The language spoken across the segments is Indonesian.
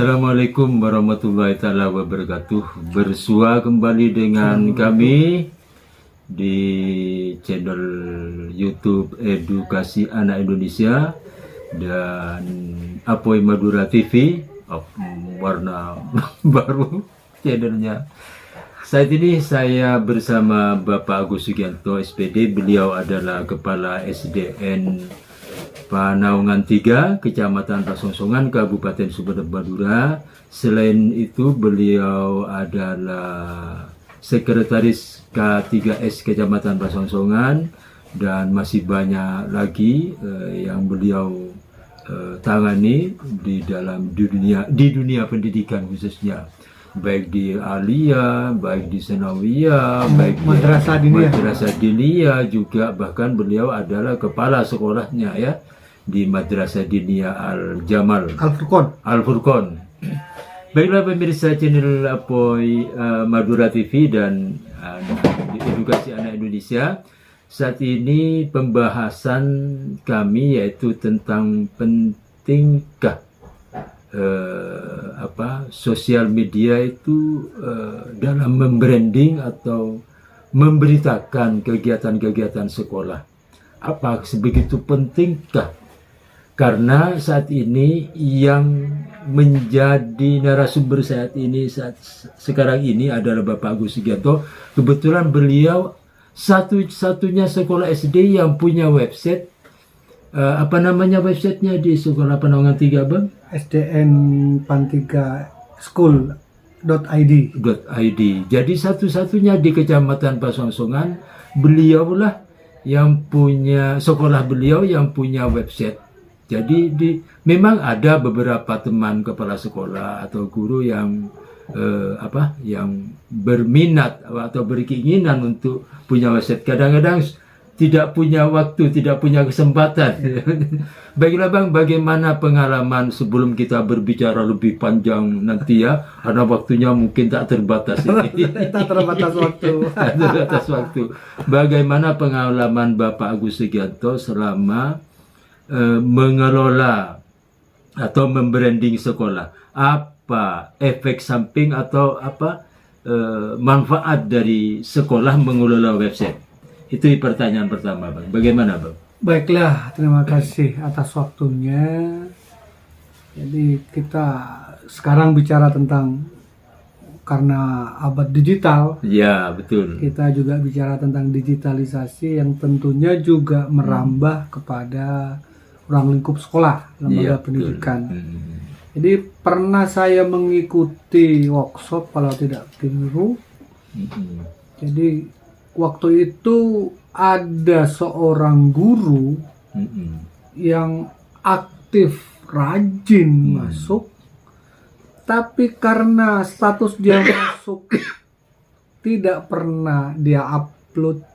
Assalamualaikum warahmatullahi taala wabarakatuh. Bersua kembali dengan kami di channel YouTube Edukasi Anak Indonesia dan Apoy Madura TV. Warna baru channelnya. Saat ini saya bersama Bapak Agus Sugianto SPD. Beliau adalah Kepala SDN Panaungan 3, Kecamatan Pasongsongan, Kabupaten Sumber Madura. Selain itu beliau adalah Sekretaris K3S Kecamatan Pasongsongan, dan masih banyak lagi yang beliau tangani di dunia pendidikan, khususnya baik di Alia, baik di Senawiyah, baik di Madrasah Diniyah juga. Bahkan beliau adalah kepala sekolahnya ya di Madrasah Diniyah Al-Jamal Al-Furqon. Baiklah pemirsa channel Apoy Madura TV dan Edukasi Anak Indonesia. Saat ini pembahasan kami yaitu tentang pentingkah sosial media itu dalam membranding atau memberitakan kegiatan-kegiatan sekolah. Apa sebegitu pentingkah? Karena saat ini yang menjadi narasumber sekarang ini adalah Bapak Agus Sugianto. Kebetulan beliau satu-satunya sekolah SD yang punya website. Apa namanya websitenya di Sekolah Panaungan 3, Bang? SDN Pan 3 School.id. Jadi satu-satunya di Kecamatan Pasongsongan, beliaulah yang punya, sekolah beliau yang punya website. Jadi memang ada beberapa teman kepala sekolah atau guru yang yang berminat atau berkeinginan untuk punya website. Kadang-kadang tidak punya waktu, tidak punya kesempatan. Baiklah Bang, bagaimana pengalaman sebelum kita berbicara lebih panjang nanti ya, karena waktunya mungkin tak terbatas ini. Tak terbatas waktu. Terbatas waktu. Bagaimana pengalaman Bapak Agus Sugianto selama mengelola atau membranding sekolah? Apa efek samping atau manfaat dari sekolah mengelola website? Itu pertanyaan pertama, Bang. Bagaimana, Bang? Baiklah, terima kasih atas waktunya. Jadi kita sekarang bicara tentang, karena abad digital. Ya, betul. Kita juga bicara tentang digitalisasi yang tentunya juga merambah kepada ruang lingkup sekolah, lembaga pendidikan. Jadi pernah saya mengikuti workshop kalau tidak keliru. Jadi waktu itu ada seorang guru yang aktif, rajin masuk, tapi karena status dia masuk tidak pernah dia upload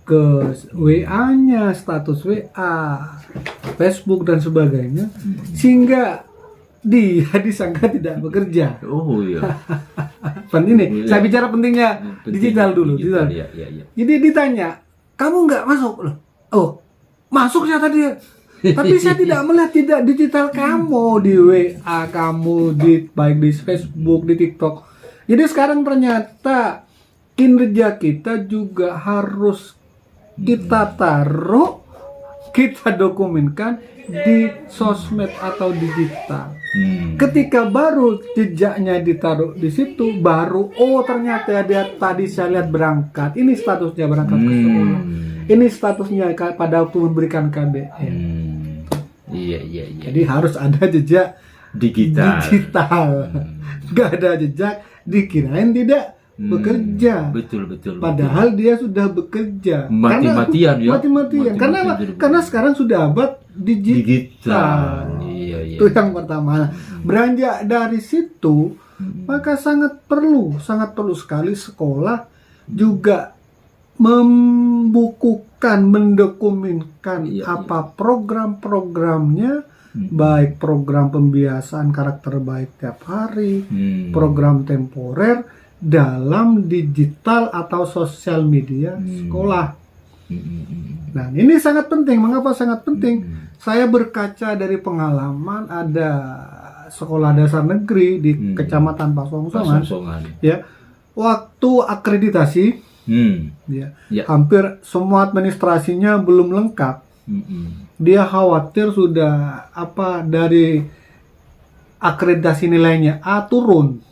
ke WA-nya, status WA, Facebook dan sebagainya, sehingga dia disangka tidak bekerja. Oh iya. Penting nih, saya bicara pentingnya digital dulu. Digital. Ya. Jadi ditanya, kamu nggak masuk loh? Oh, masuk saya tadi. Tapi saya tidak melihat tidak digital kamu di WA kamu, baik di Facebook, di TikTok. Jadi sekarang ternyata kinerja kita juga harus kita taruh, kita dokumenkan di sosmed atau digital. Ketika baru jejaknya ditaruh di situ, baru ternyata dia tadi saya lihat berangkat. Ini statusnya berangkat ke sekolah. Ini statusnya pada waktu memberikan KBM. Iya. Jadi harus ada jejak digital. Gak ada jejak, dikirain tidak bekerja. Betul. Padahal dia sudah bekerja. Mati-matian. Karena sekarang sudah abad digital. Iya. Itu yang pertama. Beranjak dari situ, maka sangat perlu sekali sekolah juga membukukan, mendokumenkan program-programnya, baik program pembiasaan karakter baik tiap hari, program temporer dalam digital atau sosial media sekolah. Nah, ini sangat penting. Mengapa sangat penting? Saya berkaca dari pengalaman, ada sekolah dasar negeri di Kecamatan Pasongsongan. Ya, waktu akreditasi, ya, hampir semua administrasinya belum lengkap. Dia khawatir sudah dari akreditasi nilainya A turun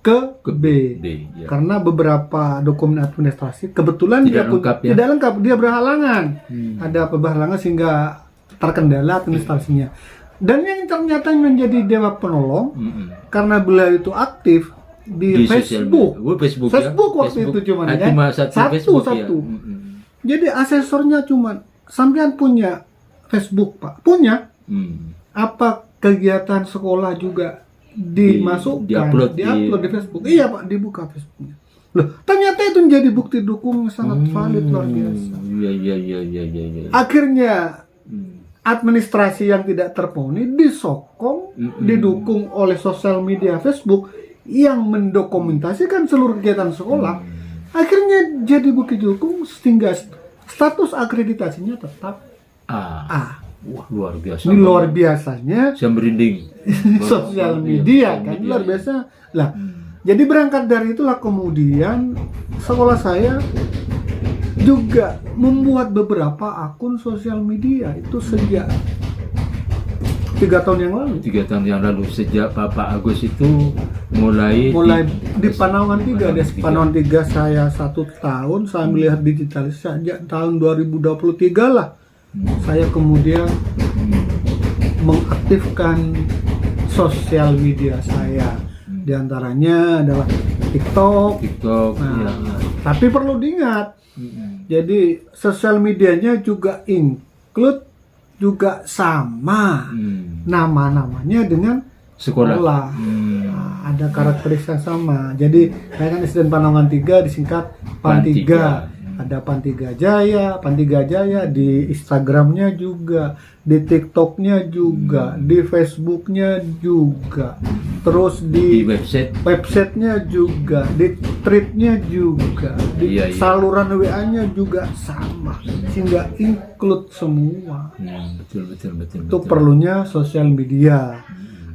ke B, ya. Karena beberapa dokumen administrasi kebetulan tidak lengkap, dia berhalangan, ada berhalangan sehingga terkendala administrasinya. Dan yang ternyata menjadi dewa penolong karena beliau itu aktif di Facebook waktu itu cuma satu. Ya. Jadi asesornya cuma sampean punya Facebook Pak, punya apa kegiatan sekolah juga dimasukkan, diupload di Facebook. Iya Pak, dibuka Facebooknya. Loh, ternyata itu menjadi bukti dukung sangat valid, luar biasa. Iya. Akhirnya administrasi yang tidak terpenuhi disokong, didukung oleh sosial media Facebook yang mendokumentasikan seluruh kegiatan sekolah. Akhirnya jadi bukti dukung sehingga status akreditasinya tetap A. Wah, luar biasa. Ini luar biasanya. Saya merinding. Sosial media kan luar biasa. Lah, jadi berangkat dari itulah kemudian sekolah saya juga membuat beberapa akun sosial media itu sejak 3 tahun yang lalu. 3 tahun yang lalu sejak Bapak Agus itu mulai di Panangan 3. Di Panangan 3 saya 1 tahun, saya melihat digitalisasi sejak tahun 2023 lah. Saya kemudian mengaktifkan sosial media saya, di antaranya adalah TikTok. Nah, tapi perlu diingat, jadi sosial medianya juga include juga sama nama-namanya dengan sekolah. Nah, ada karakteristik sama. Jadi saya kan SDN Panangan 3 disingkat PAN 3. Ada PAN 3 Jaya di Instagramnya juga, di TikToknya juga, di Facebooknya juga, terus di websitenya juga, di tweetnya juga, di saluran WA-nya juga sama, sehingga include semua. Betul. Itu perlunya sosial media.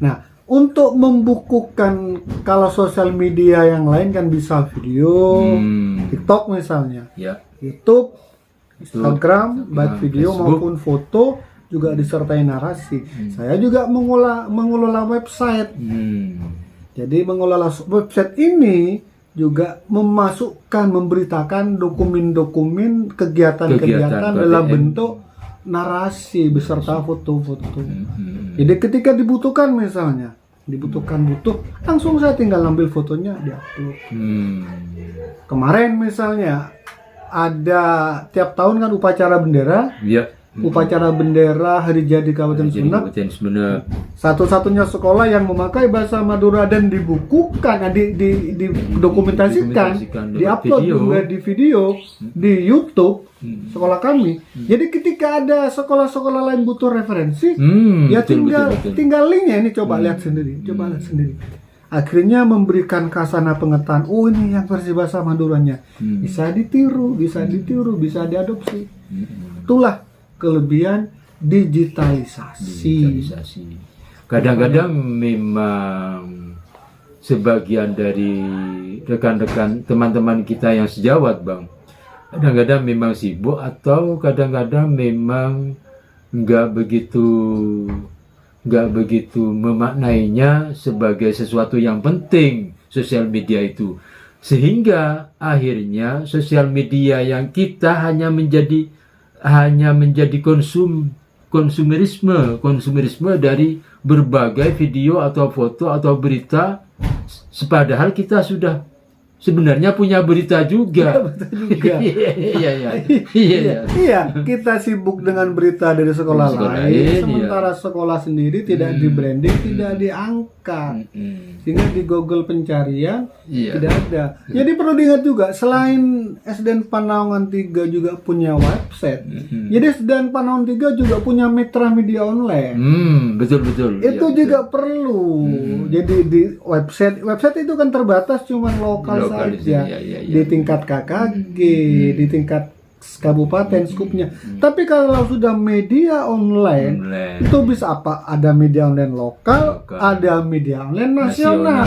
Nah, untuk membukukan, kalau sosial media yang lain kan bisa video, TikTok misalnya, YouTube, Instagram, baik video Facebook maupun foto juga disertai narasi. Saya juga mengelola website. Jadi mengelola website ini juga memberitakan dokumen-dokumen kegiatan dalam bentuk narasi beserta foto-foto. Jadi ketika dibutuhkan langsung saya tinggal ambil fotonya, diupload. Kemarin misalnya ada tiap tahun kan upacara bendera. Upacara bendera Hari Jadi Kabupaten Sumeneb. Satu-satunya sekolah yang memakai bahasa Madura dan dibukukan, didokumentasikan, diupload juga di video di YouTube sekolah kami. Jadi ketika ada sekolah-sekolah lain butuh referensi, tinggal linknya ini lihat sendiri. Akhirnya memberikan kasana pengetahuan. Oh, ini yang versi bahasa Maduranya. Bisa ditiru, bisa diadopsi. Itulah kelebihan digitalisasi. Kadang-kadang memang sebagian dari rekan-rekan teman-teman kita yang sejawat, Bang, kadang-kadang memang sibuk atau kadang-kadang memang nggak begitu memaknainya sebagai sesuatu yang penting sosial media itu, sehingga akhirnya sosial media yang kita hanya menjadi konsumerisme dari berbagai video atau foto atau berita, padahal kita sudah sebenarnya punya berita juga. Iya, kita sibuk dengan berita dari sekolah lain, sementara sekolah sendiri tidak di branding, tidak diangkat, sehingga di Google pencarian tidak ada. Jadi perlu diingat juga, selain SDN Panangan 3 juga punya website, jadi SDN Panangan 3 juga punya mitra media online. Betul. Itu juga perlu. Jadi di website itu kan terbatas, cuma lokal saja. Di tingkat KKG, di tingkat kabupaten skupnya. Tapi kalau sudah media online, itu bisa apa? Ada media online lokal, ada media online nasional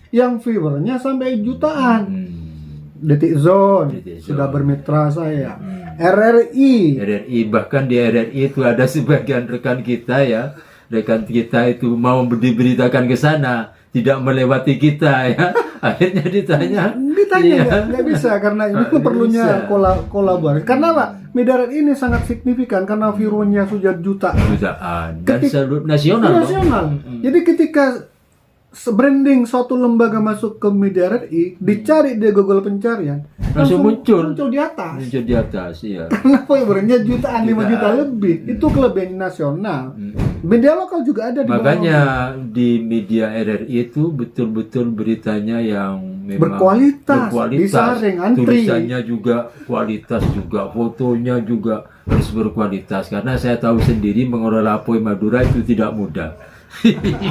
yang viewernya sampai jutaan. Detik Zone sudah bermitra saya. RRI bahkan di RRI itu ada sebagian rekan kita ya, rekan kita itu mau diberitakan ke sana, tidak melewati kita ya. Akhirnya ditanya iya. nggak bisa karena itu perlunya kolaborasi. Karena apa? Media ini sangat signifikan karena viewernya sudah jutaan dan seluruh nasional. Jadi ketika branding suatu lembaga masuk ke media RRI, dicari di Google pencarian, langsung muncul di atas. Muncul di atas, iya. Karena viewernya jutaan, 5 juta lebih. Itu kelebihan nasional. Media lokal juga ada di makanya di media RRI itu betul-betul beritanya yang memang berkualitas, disaring, antri. Tulisannya juga kualitas juga, fotonya juga harus berkualitas. Karena saya tahu sendiri mengelola Apoy Madura itu tidak mudah.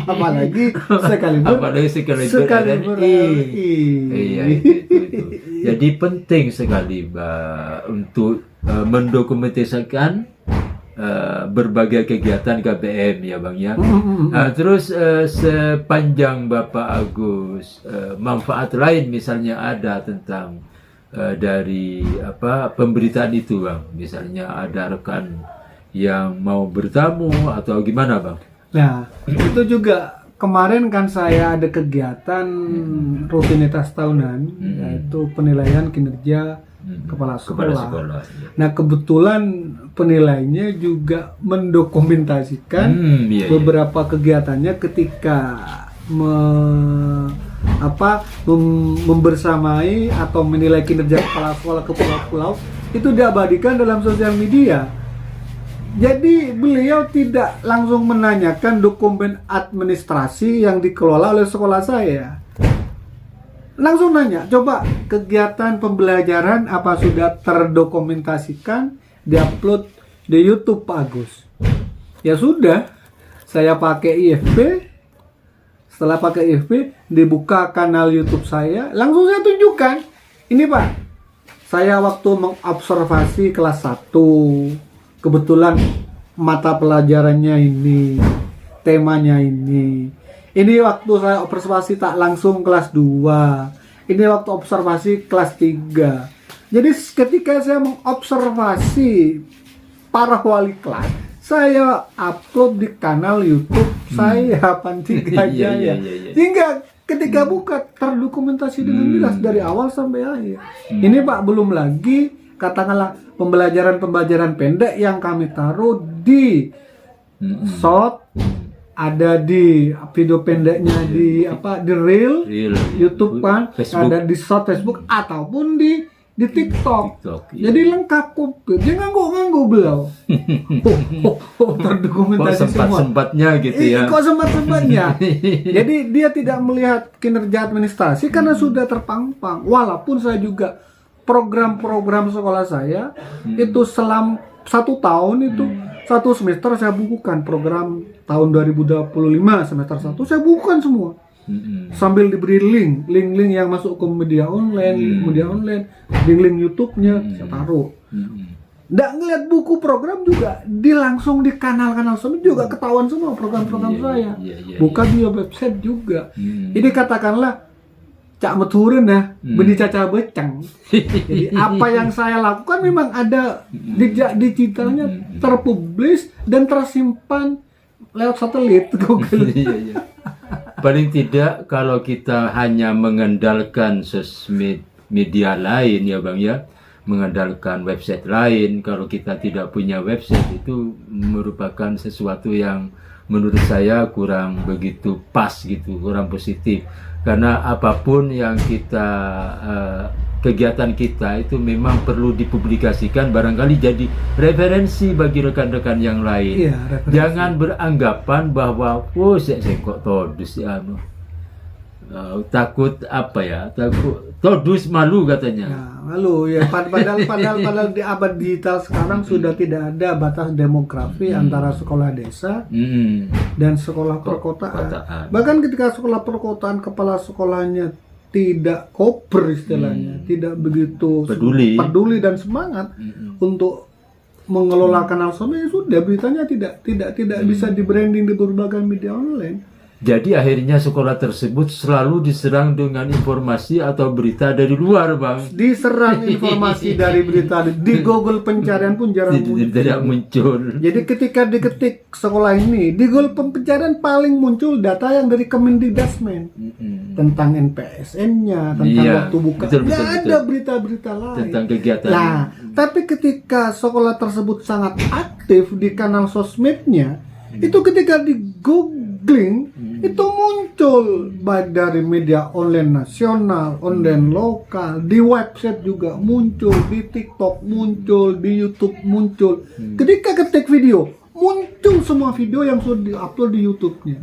apalagi sekali RRI. Iya, itu. Jadi penting sekali untuk mendokumentasikan berbagai kegiatan KPM ya Bang ya. Terus sepanjang Bapak Agus manfaat lain misalnya ada tentang dari pemberitaan itu Bang, misalnya ada rekan yang mau bertamu atau gimana Bang? Nah itu juga kemarin kan saya ada kegiatan rutinitas tahunan yaitu penilaian kinerja kepala sekolah. Nah kebetulan penilainya juga mendokumentasikan beberapa kegiatannya ketika membersamai atau menilai kinerja kepala sekolah ke pulau-pulau itu diabadikan dalam sosial media. Jadi beliau tidak langsung menanyakan dokumen administrasi yang dikelola oleh sekolah saya. Langsung nanya, coba kegiatan pembelajaran apa sudah terdokumentasikan, diupload di YouTube Pak Agus? Ya sudah, saya pakai IFB. Setelah pakai IFB, dibuka kanal YouTube saya, langsung saya tunjukkan. Ini Pak, saya waktu mengobservasi kelas 1, kebetulan mata pelajarannya ini, temanya ini. Ini waktu saya observasi tak langsung kelas 2. Ini waktu observasi kelas 3. Jadi ketika saya mengobservasi para wali kelas, saya upload di kanal YouTube saya Panti Gajah. Sehingga ketika buka terdokumentasi dengan jelas dari awal sampai akhir. Ini Pak, belum lagi katakanlah pembelajaran pendek yang kami taruh di short, ada di video pendeknya di Reel YouTube kan, Facebook. Ada di short Facebook ataupun di TikTok. Jadi lengkap komplit. Dia nganggu beliau. Terdokumentasi semua. Sempatnya gitu ya. Kok sempat-sempatnya. Jadi dia tidak melihat kinerja administrasi karena sudah terpampang. Walaupun saya juga program-program sekolah saya itu selama 1 tahun itu 1 semester saya bukukan program tahun 2025 semester 1 saya bukukan semua. Sambil diberi link yang masuk ke media online, link YouTube-nya saya taruh. Nggak ngeliat buku program juga, langsung di kanal-kanal semua juga ketahuan semua program-program saya. Buka di website juga. Ini katakanlah Cak Meturin ya, benih caca becang. Jadi apa yang saya lakukan memang ada jejak digitalnya terpublish dan tersimpan lewat satelit Google. Paling tidak kalau kita hanya mengandalkan sosmed media lain ya Bang ya, mengandalkan website lain, kalau kita tidak punya website itu merupakan sesuatu yang menurut saya kurang begitu pas gitu, kurang positif. Karena apapun yang kita kegiatan kita itu memang perlu dipublikasikan, barangkali jadi referensi bagi rekan-rekan yang lain. Jangan beranggapan bahwa saya kok todus ya, takut todus malu katanya. Malu ya, padahal di abad digital sekarang sudah tidak ada batas demografi antara sekolah desa dan sekolah perkotaan. Bahkan ketika sekolah perkotaan kepala sekolahnya tidak koper istilahnya, tidak begitu peduli dan semangat, untuk mengelola kanal sosmed, ya sudah, beritanya tidak bisa di branding di berbagai media online. Jadi akhirnya sekolah tersebut selalu diserang dengan informasi atau berita dari luar, Bang. Diserang informasi dari berita di Google pencarian pun jarang Tidak muncul. Jadi ketika diketik sekolah ini, di Google pencarian paling muncul data yang dari Kemendikbudrismen tentang NPSN-nya, tentang Iya, waktu buka. betul, Nggak betul, ada berita-berita lain. Tentang kegiatan. Nah, tapi ketika sekolah tersebut sangat aktif di kanal sosmednya, itu ketika di googling, itu muncul baik dari media online nasional, online lokal, di website juga muncul, di TikTok muncul, di YouTube muncul. Ketika ketik video, muncul semua video yang sudah diupload di YouTube-nya.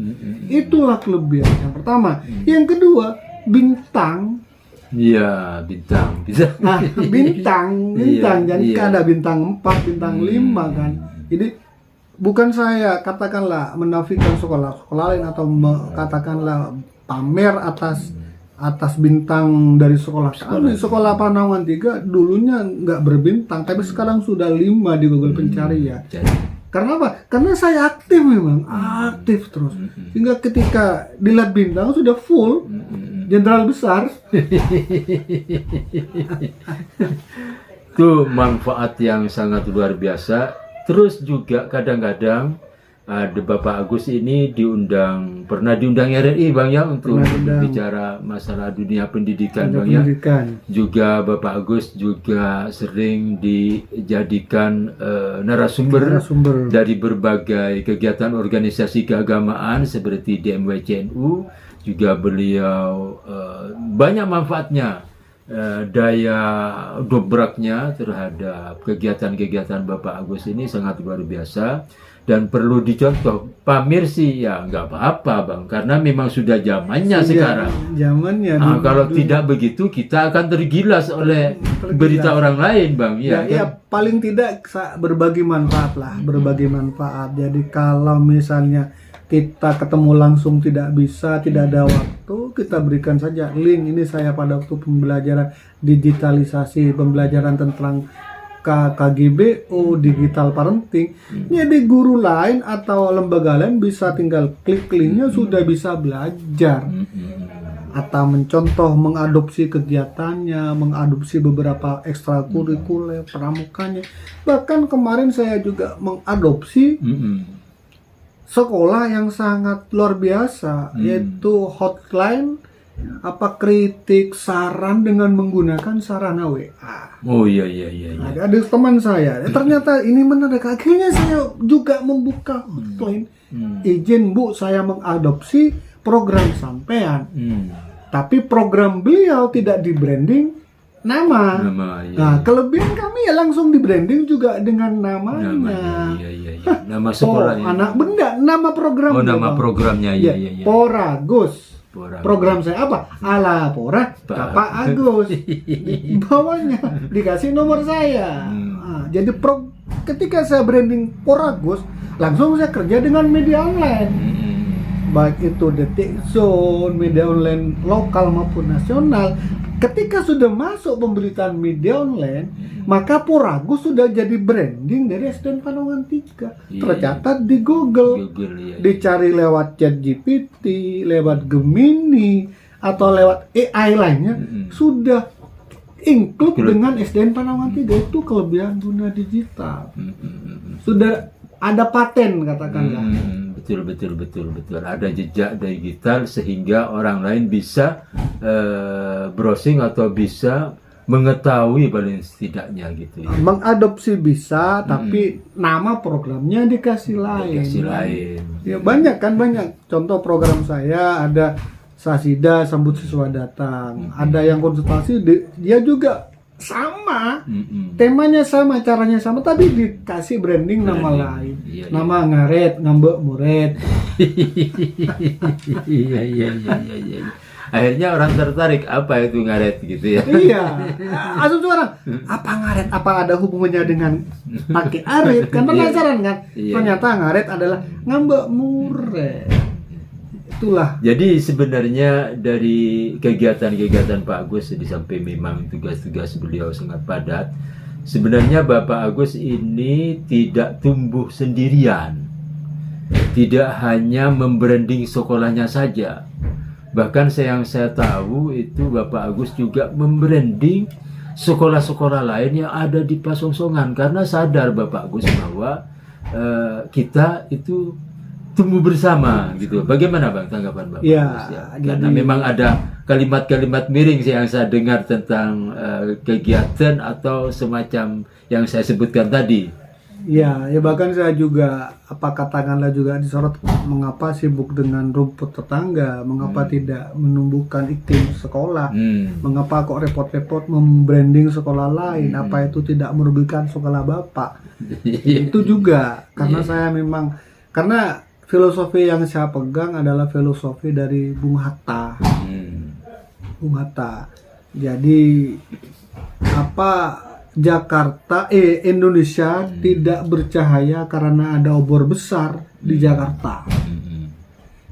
Itulah kelebihan yang pertama. Yang kedua, bintang. Iya, bintang. Bisa. Nah, bintang. Jadi ada bintang 4, bintang 5 kan. Jadi bukan saya katakanlah menafikan sekolah lain atau katakanlah pamer atas bintang dari sekolah kami. Sekolah Panaungan 3 dulunya nggak berbintang, tapi sekarang sudah 5 di Google pencarian. Karena apa? Karena saya aktif, memang aktif terus, sehingga ketika dilihat bintang sudah full jenderal besar. Itu manfaat yang sangat luar biasa. Terus juga kadang-kadang ada Bapak Agus ini pernah diundang RRI, Bang, ya, untuk bicara masalah dunia pendidikan, Bang, ya. Juga Bapak Agus juga sering dijadikan narasumber dari berbagai kegiatan organisasi keagamaan seperti DMWCNU. Juga beliau banyak manfaatnya, daya dobraknya terhadap kegiatan-kegiatan Bapak Agus ini sangat luar biasa dan perlu dicontoh. Pamer sih ya nggak apa-apa, Bang, karena memang sudah zamannya sekarang. Zamannya. Kalau tidak begitu kita akan tergilas oleh berita orang lain, Bang. Ya, ya, paling tidak berbagi manfaat lah, berbagi manfaat. Jadi kalau misalnya kita ketemu langsung tidak bisa, tidak ada waktu, kita berikan saja link. Ini saya pada waktu pembelajaran digitalisasi, pembelajaran tentang KGBO, digital parenting. Jadi guru lain atau lembaga lain bisa tinggal klik linknya sudah bisa belajar atau mencontoh, mengadopsi kegiatannya, mengadopsi beberapa ekstrakurikuler, pramukanya. Bahkan kemarin saya juga mengadopsi sekolah yang sangat luar biasa, yaitu hotline kritik saran dengan menggunakan sarana WA. Oh iya. Ada teman saya, ternyata ini menarik. Akhirnya saya juga membuka hotline. Izin Bu, saya mengadopsi program sampean. Tapi program beliau tidak di branding nama. Nah, kelebihan kami ya langsung di branding juga dengan namanya. Nama sekolahnya. Anak benda, nama program. Nama programnya, iya. Poragus. Program saya apa? Ala Pora Bapak Agus. Di bawahnya dikasih nomor saya. Nah, jadi ketika saya branding Poragus, langsung saya kerja dengan media online. Baik itu Detik Zone, media online lokal maupun nasional. Ketika sudah masuk pemberitaan media online, maka Poragus sudah jadi branding dari SDN Panaungan 3. Tercatat di Google, dicari lewat ChatGPT, lewat Gemini, atau lewat AI lainnya, sudah include dengan SDN Panaungan 3. Itu kelebihan dunia digital. Sudah ada paten, katakanlah. Betul. Ada jejak digital sehingga orang lain bisa browsing atau bisa mengetahui paling setidaknya gitu ya. Mengadopsi bisa, tapi nama programnya dikasih lain. Ya banyak contoh program saya, ada Sasida sambut siswa datang, ada yang konsultasi, dia juga sama, temanya sama, caranya sama, tapi dikasih branding nama lain. Nama ngaret, ngambek murid. Iya. Akhirnya orang tertarik, apa itu ngaret gitu ya. Iya. Asumsi orang, apa ngaret? Apa ada hubungannya dengan pakai arit? Kan penasaran kan? Ternyata ngaret adalah ngambek murid. Itulah. Jadi sebenarnya dari kegiatan-kegiatan Pak Agus, di samping memang tugas-tugas beliau sangat padat, sebenarnya Bapak Agus ini tidak tumbuh sendirian. Tidak hanya membranding sekolahnya saja. Bahkan yang saya tahu itu Bapak Agus juga membranding sekolah-sekolah lain yang ada di Pasongsongan, karena sadar Bapak Agus bahwa kita itu tumbuh bersama gitu. Bagaimana Bang tanggapan Bapak Ya, Agus ya? Karena jadi- memang ada kalimat-kalimat miring yang saya dengar tentang kegiatan atau semacam yang saya sebutkan tadi. Ya, ya bahkan saya juga katakanlah juga disorot mengapa sibuk dengan rumput tetangga, mengapa tidak menumbuhkan iklim sekolah, mengapa kok repot-repot membranding sekolah lain, apa itu tidak merugikan sekolah Bapak. Itu juga karena saya memang karena filosofi yang saya pegang adalah filosofi dari Bung Hatta. Bung Hatta. Jadi Indonesia tidak bercahaya karena ada obor besar di Jakarta.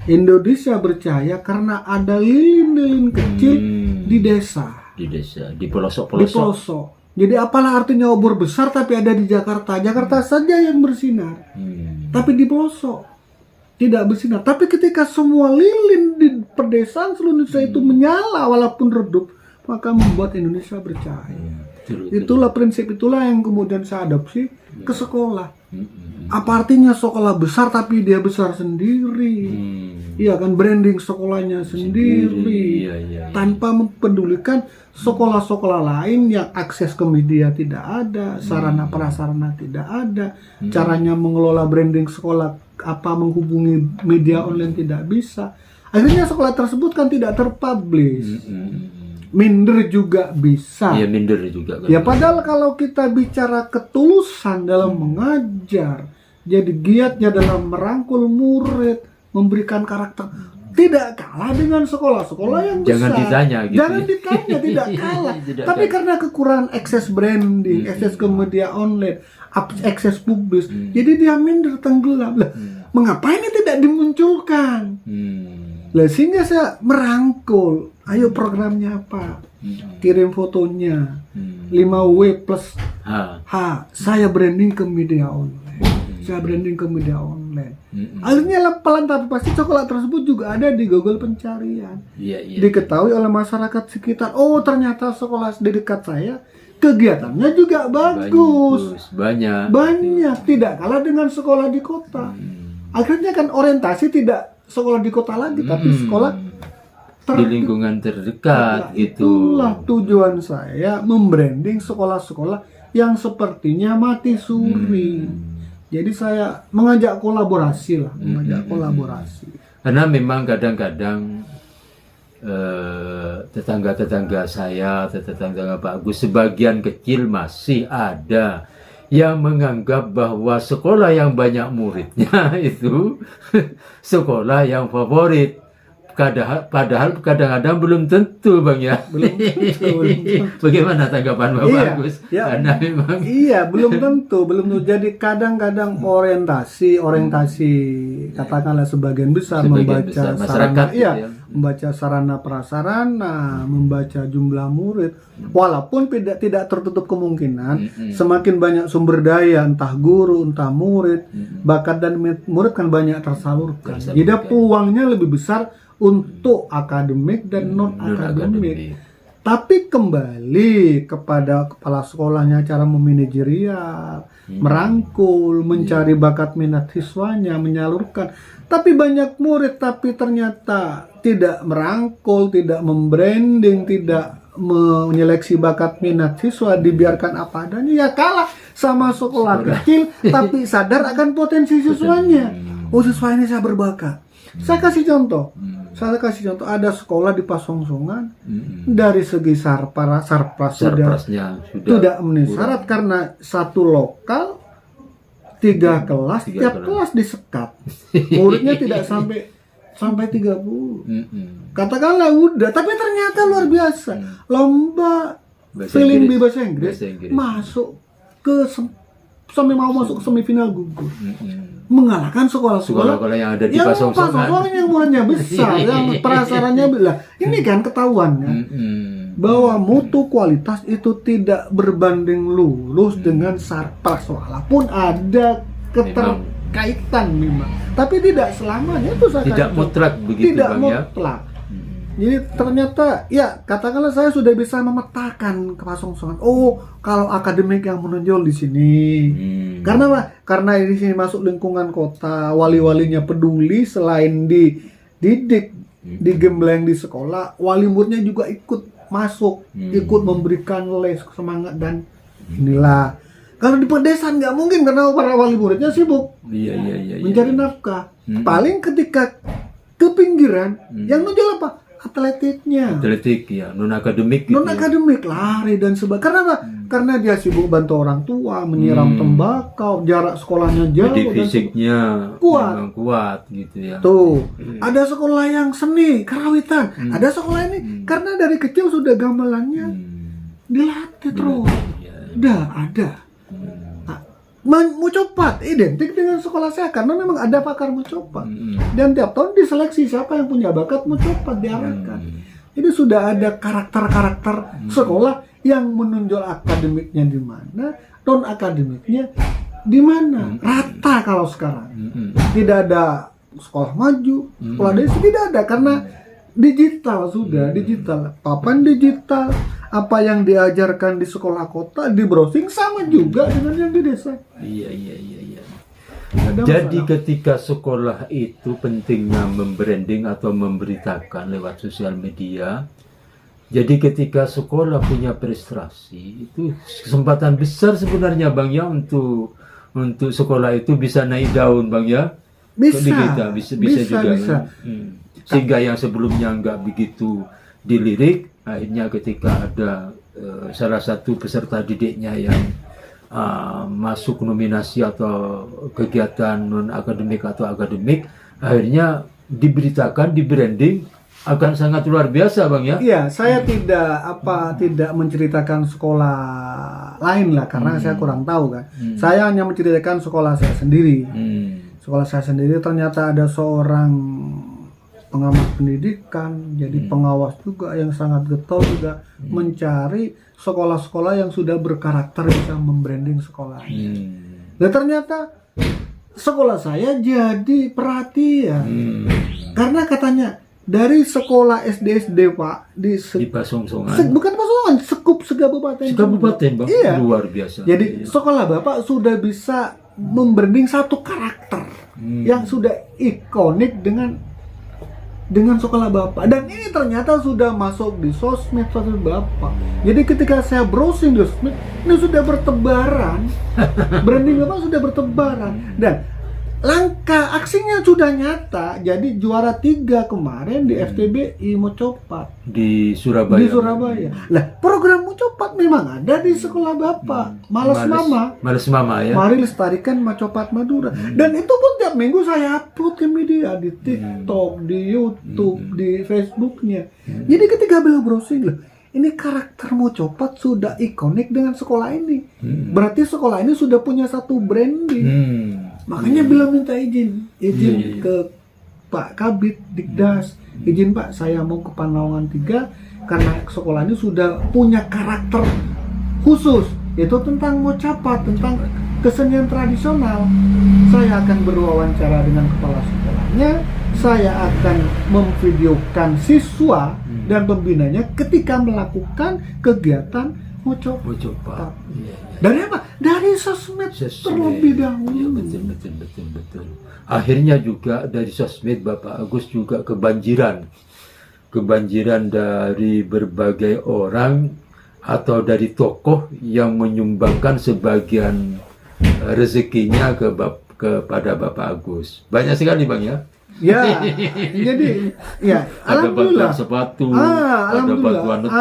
Indonesia bercahaya karena ada lilin-lilin kecil di desa, Di desa, di di pelosok-pelosok. pelosok. Jadi apalah artinya obor besar tapi ada di Jakarta. Jakarta saja yang bersinar, tapi di pelosok tidak bersinar. Tapi ketika semua lilin di pedesaan seluruh Indonesia itu menyala walaupun redup, maka membuat Indonesia bercahaya. Itulah prinsip itulah yang kemudian saya adopsi ke sekolah. Apa artinya sekolah besar tapi dia besar sendiri? Iya kan, branding sekolahnya sendiri. Iya. Tanpa mempedulikan sekolah-sekolah lain yang akses ke media tidak ada, sarana prasarana tidak ada, caranya mengelola branding sekolah menghubungi media online tidak bisa. Akhirnya sekolah tersebut kan tidak terpublish. Minder juga bisa. Iya, minder juga kan. Ya padahal kalau kita bicara ketulusan dalam mengajar, jadi giatnya dalam merangkul murid, memberikan karakter, tidak kalah dengan sekolah-sekolah yang besar. Jangan ditanya gitu. Jangan ditanya, tidak kalah. Tidak Tapi kalah. karena kekurangan akses branding, akses ke media online, akses publis, jadi dia minder, tenggelam. Lah, mengapa ini tidak dimunculkan? Lah sehingga saya merangkul, ayo programnya apa? Kirim fotonya, 5W plus H, saya branding ke media online. Saya branding ke media online. Akhirnya pelan tapi pasti sekolah tersebut juga ada di Google pencarian. Iya. Diketahui oleh masyarakat sekitar. Oh ternyata sekolah di dekat saya kegiatannya juga bagus. Banyak. Tidak kalah dengan sekolah di kota. Akhirnya kan orientasi tidak sekolah di kota lagi, tapi sekolah di lingkungan terdekat gitu. Itulah tujuan saya membranding sekolah-sekolah yang sepertinya mati suri. Jadi saya mengajak kolaborasi lah, kolaborasi. Karena memang kadang-kadang tetangga-tetangga saya, tetangga Pak Agus, sebagian kecil masih ada yang menganggap bahwa sekolah yang banyak muridnya itu sekolah yang favorit. Padahal kadang-kadang belum tentu Bang ya. Belum tentu. Bagaimana tanggapan Bapak Agus? Karena memang belum tentu. Jadi kadang-kadang orientasi katakanlah sebagian besar membaca masyarakat sarana, membaca sarana prasarana, membaca jumlah murid. Walaupun tidak tertutup kemungkinan semakin banyak sumber daya, entah guru, entah murid, bakat dan murid kan banyak tersalurkan. Jadi peluangnya lebih besar untuk akademik dan non akademik. Tapi kembali kepada kepala sekolahnya, cara memanajerial, merangkul, mencari bakat minat siswanya, menyalurkan. Tapi banyak murid tapi ternyata tidak merangkul, tidak membranding, tidak menyeleksi bakat minat siswa, dibiarkan apa adanya, ya kalah sama sekolah kecil tapi sadar akan potensi siswanya. Oh, siswa ini saya berbakat. Saya kasih contoh. Ada sekolah di Pasongsongan, dari segi sarpras sudah tidak memenuhi syarat karena satu lokal 3 kelas, tiap kelas disekat. Muridnya tidak sampai 30. Katakanlah udah, tapi ternyata luar biasa. Lomba feeling bahasa Inggris masuk ke sampai mau masuk ke semifinal gugur. Mengalahkan sekolah-sekolah yang ada di Pasongsongan yang muridnya besar, yang prasarannya besar. Ini kan ketahuan kan. bahwa mutu kualitas itu tidak berbanding lurus dengan sarpras, walaupun ada keterkaitan memang, tapi tidak selamanya itu saya Tidak katakan. mutlak begitu Tidak Bang ya. mutlak. Jadi ternyata ya katakanlah saya sudah bisa memetakan kepasongsongan. Oh, kalau akademik yang menonjol di sini. Karena apa? Karena di sini masuk lingkungan kota, wali-walinya peduli, selain dididik, digembleng di sekolah, wali muridnya juga ikut masuk, ikut memberikan les semangat dan inilah. Kalau di pedesaan nggak mungkin karena para wali muridnya sibuk Iya. mencari nafkah. Paling ketika ke pinggiran, yang nonjol apa? Atletiknya. Atletik ya, non akademik gitu. Non akademik, lari dan sebagainya. Karena apa? Karena dia sibuk bantu orang tua, menyiram tembakau, jarak sekolahnya jauh. Jadi dan fisiknya kuat. memang kuat gitu ya. Tuh, ada sekolah yang seni, karawitan. Ada sekolah ini karena dari kecil sudah gamelannya dilatih terus. Ya. Ada. Mucopat identik dengan sekolah saya karena memang ada pakar mucopat. Dan tiap tahun diseleksi siapa yang punya bakat mucopat diarahkan. Jadi sudah ada karakter-karakter sekolah yang menonjol akademiknya di mana, non akademiknya di mana. Rata kalau sekarang. Tidak ada sekolah maju, sekolah desa, tidak ada karena digital sudah, digital. Papan digital, apa yang diajarkan di sekolah kota, di browsing sama juga dengan yang di desa. Iya. Ada Jadi masalah. ketika sekolah itu pentingnya membranding atau memberitakan lewat sosial media. Jadi ketika sekolah punya prestasi itu kesempatan besar sebenarnya Bang ya untuk sekolah itu bisa naik daun Bang ya. Bisa, Bisa juga. bisa. Sehingga yang sebelumnya nggak begitu dilirik, akhirnya ketika ada salah satu peserta didiknya yang masuk nominasi atau kegiatan non akademik atau akademik, akhirnya diberitakan, di branding akan sangat luar biasa Bang ya. Iya, saya tidak menceritakan sekolah lain lah karena saya kurang tahu kan. Saya hanya menceritakan sekolah saya sendiri. Sekolah saya sendiri ternyata ada seorang pengamat pendidikan, jadi pengawas juga yang sangat getol juga mencari sekolah-sekolah yang sudah berkarakter bisa membranding sekolah. Dan ternyata sekolah saya jadi perhatian karena katanya dari sekolah SD Pak di Pasongsongan. bukan Pasongsongan, Sekup Segabupaten. Kabupaten Bang, Iya. luar biasa. Jadi sekolah Bapak sudah bisa membranding satu karakter yang sudah ikonik dengan sekolah Bapak, dan ini ternyata sudah masuk di sosmed Bapak. Jadi ketika saya browsing di sosmed, ini sudah bertebaran. Branding Bapak sudah bertebaran dan langkah aksinya sudah nyata. Jadi juara 3 kemarin di FTBI Mocopat di Surabaya. di Surabaya. Lah, program Mocopat memang ada di sekolah Bapak. Males Mama. Ya. Mari lestarikan Mocopat Madura. Dan itu pun tiap minggu saya upload ke media di TikTok, di YouTube, di Facebooknya. Jadi ketika beliau browsing, loh, ini karakter Mocopat sudah ikonik dengan sekolah ini. Berarti sekolah ini sudah punya satu branding. Makanya beliau minta izin ke Pak Kabid Dikdas. Izin Pak, saya mau ke Pandawangan 3 karena sekolah ini sudah punya karakter khusus, yaitu tentang Mocopat, tentang kesenian tradisional. Saya akan berwawancara dengan kepala sekolahnya. Saya akan memvideokan siswa dan pembinanya ketika melakukan kegiatan Mocopat. Dari apa? Dari sosmed terlebih dahulu. Ya, betul. Akhirnya juga dari sosmed Bapak Agus juga kebanjiran dari berbagai orang atau dari tokoh yang menyumbangkan sebagian rezekinya kepada Bapak Agus. Banyak sekali Bang ya. Ya, jadi ya ada alhamdulillah. bantuan sepatu, ada Alhamdulillah. bantuan tas,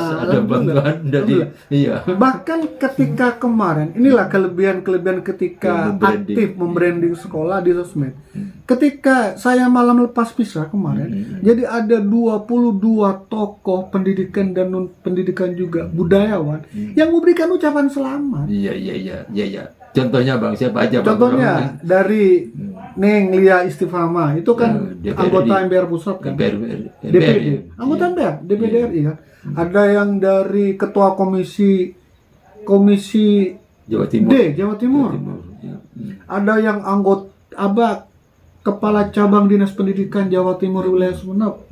ada Alhamdulillah. bantuan dari iya. Bahkan ketika kemarin, inilah kelebihan ketika aktif membranding sekolah di sosmed. Ketika saya malam lepas pisah kemarin, jadi ada 22 tokoh pendidikan dan non pendidikan juga budayawan yang memberikan ucapan selamat. Iya. Contohnya Bang, siapa aja Bang? Contohnya dari Neng Lia Istifama itu kan Ya, DPR anggota RI. MPR pusat kan, DPD, DPD, anggota MPR, DPD RI kan. Ada yang dari ketua komisi Jawa Timur. Jawa Timur. Ya. Ada yang anggota kepala cabang dinas pendidikan Jawa Timur wilayah Sumeneb.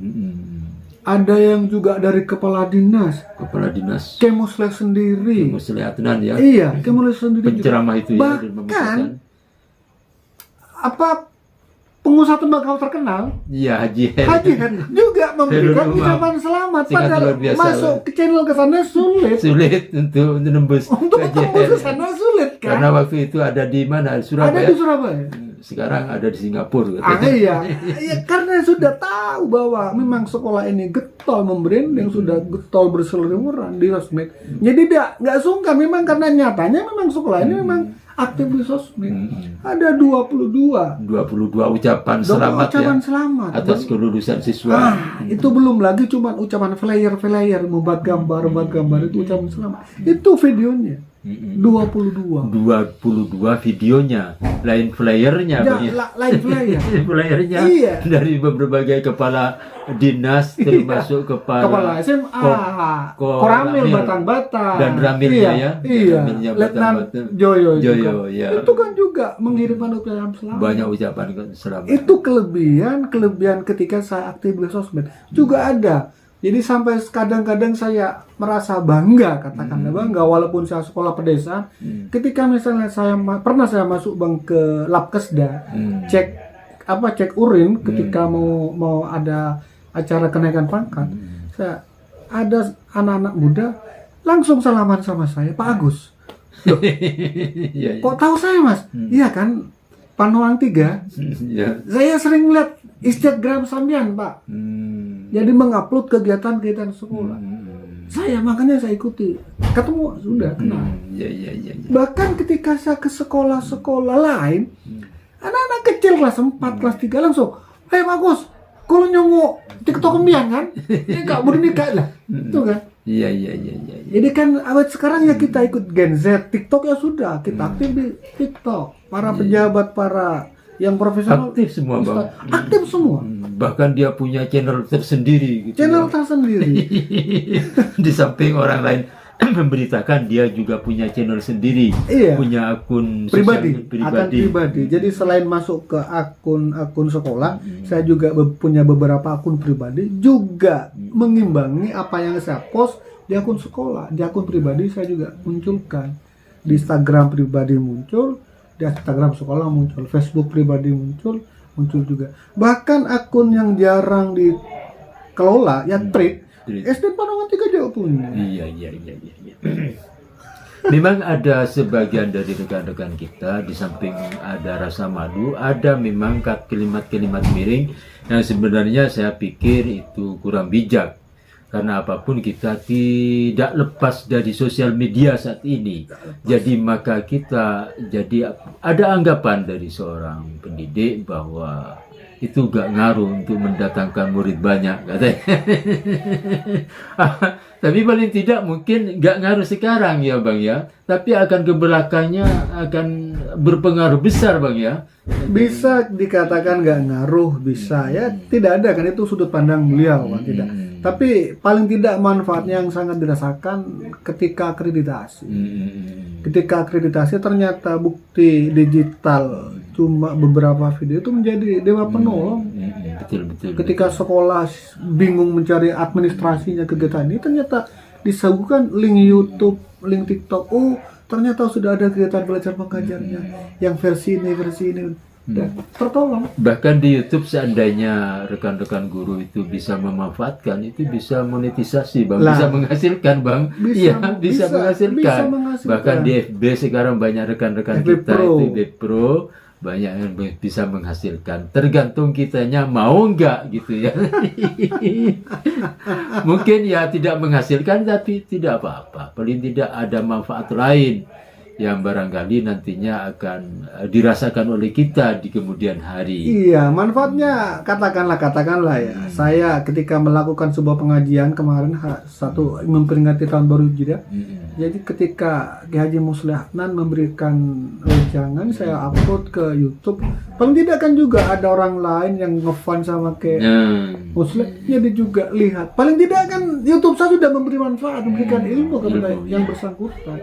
Ada yang juga dari kepala dinas, Kepala dinas Kemusle sendiri. Kemuslihatnan ya. Iya, Kemusle sendiri juga. Penceramah itu ya. dan Bahkan memutuskan. pengusaha tembakau terkenal Iya, Haji Her. Haji kan juga memberikan Herul Umam. ucapan selamat, Sangat padahal luar biasa, masuk Bang. ke channel ke sana sulit. Sulit untuk nembus Untuk Haji ketemu Her. ke sana sulit kan. Karena waktu itu ada di mana? Ada Surabaya. di Surabaya. Sekarang ada di Singapura. Iya, iya, karena sudah tahu bahwa memang sekolah ini getol membranding, sudah getol berseliweran di sosmed. Jadi nggak sungkan, memang karena nyatanya memang sekolah ini memang aktif di sosmed. Ada 22 ucapan selamat ucapan ya selamat atas kelulusan siswa. itu belum lagi cuman ucapan flyer membuat gambar itu ucapan selamat. Itu videonya 22 videonya, lain flyernya, ya, Bang, ya. lain flyer. Flyernya Iya. dari berbagai kepala dinas termasuk Kepala SMA, Koramil Ramil. Batang-Batang Dan Ramilnya ya. Iya, Ramilnya Letnan Batang-Batang. Joyo Joyo, juga. ya. Itu kan juga mengirimkan ucapan selamat. Banyak ucapan selamat. Itu kelebihan ketika saya aktif di sosmed juga ada. Jadi sampai kadang-kadang saya merasa bangga, katakanlah bangga, walaupun saya sekolah pedesaan. Ketika misalnya pernah saya masuk Bang ke Labkesda, cek urin ketika mau ada acara kenaikan pangkat, saya ada anak-anak muda langsung salaman sama saya, Pak Agus. Loh, Iya, kok tahu saya Mas? Iya kan, Panuang 3. iya. Saya sering lihat Instagram sampean Pak. Jadi mengupload kegiatan-kegiatan sekolah. Makanya saya ikuti. Ketemu sudah kenal. Iya. Bahkan ketika saya ke sekolah-sekolah lain, anak-anak kecil kelas 4, kelas 3 langsung, "Hei bagus, kalau nyongo TikTok kembian kan?" Ya Kak, baru nikah lah. Itu kan. Iya. Jadi kan awet sekarang ya kita ikut Gen Z, TikTok ya sudah, kita aktif di TikTok. Para pejabat, para yang profesional Aktif semua, Bang. aktif semua. Bahkan dia punya channel tersendiri gitu. Channel tersendiri. Di samping orang lain memberitakan, dia juga punya channel sendiri. Iya. Punya akun Pribadi. sosial pribadi. Jadi selain masuk ke akun sekolah, saya juga punya beberapa akun pribadi, juga mengimbangi apa yang saya post di akun sekolah. Di akun pribadi saya juga munculkan. Di Instagram pribadi muncul, di Instagram sekolah muncul, Facebook pribadi muncul juga. Bahkan akun yang jarang dikelola ya Tweet. SD Panongan 3 juga punya. Iya. Memang ada sebagian dari rekan-rekan kita, di samping ada rasa malu, ada memang kalimat-kalimat miring yang sebenarnya saya pikir itu kurang bijak. Karena apapun kita tidak lepas dari sosial media saat ini. Jadi maka jadi ada anggapan dari seorang pendidik bahwa itu gak ngaruh untuk mendatangkan murid banyak, katanya. Tapi paling tidak mungkin gak ngaruh sekarang ya Bang ya. Tapi akan ke belakangnya akan berpengaruh besar Bang ya. Bisa dikatakan nggak ngaruh, bisa ya, tidak ada kan, itu sudut pandang beliau kan, tidak. Tapi paling tidak manfaatnya yang sangat dirasakan ketika akreditasi. Ketika akreditasi ternyata bukti digital cuma beberapa video itu menjadi dewa penolong. Betul. Ketika sekolah bingung mencari administrasinya kegiatan ini, ternyata disuguhkan link YouTube, link TikTok. Oh, ternyata sudah ada kegiatan belajar mengajarnya yang versi ini. Dan tertolong. Bahkan di YouTube seandainya rekan-rekan guru itu bisa memanfaatkan, itu bisa monetisasi Bang, bisa menghasilkan Bang. Iya, bisa menghasilkan. Bahkan di FB sekarang banyak rekan-rekan kita itu FB Pro banyak yang bisa menghasilkan. Tergantung kitanya mau nggak gitu ya. Mungkin ya tidak menghasilkan tapi tidak apa-apa. Paling tidak ada manfaat lain yang barangkali nantinya akan dirasakan oleh kita di kemudian hari. Iya, manfaatnya katakanlah ya. Saya ketika melakukan sebuah pengajian kemarin satu memperingati tahun baru Hijriah. Jadi ketika Ki Haji Muslih Adnan memberikan wejangan, saya upload ke YouTube. Paling tidak kan juga ada orang lain yang ngefan sama Ki Muslih, jadi juga lihat. Paling tidak kan YouTube saya sudah memberi manfaat, memberikan ilmu kepada yang bersangkutan.